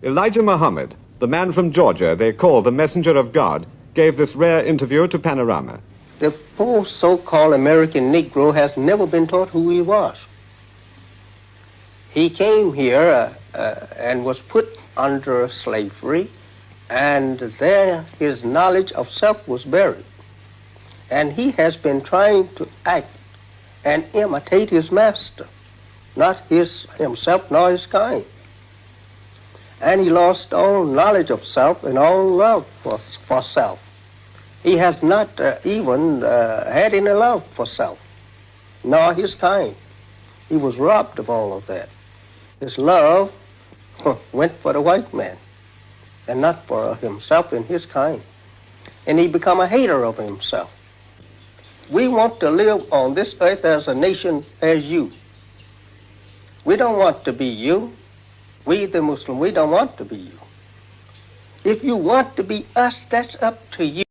Elijah Muhammad, the man from Georgia they call the messenger of God, gave this rare interview to Panorama. The poor so-called American Negro has never been taught who he was. He came here and was put under slavery, and there his knowledge of self was buried. And he has been trying to act and imitate his master, not himself nor his kind. And he lost all knowledge of self and all love for self. He has not even had any love for self, nor his kind. He was robbed of all of that. His love went for the white man and not for himself and his kind. And he became a hater of himself. We want to live on this earth as a nation as you. We don't want to be you. We, the Muslim, we don't want to be you. If you want to be us, that's up to you.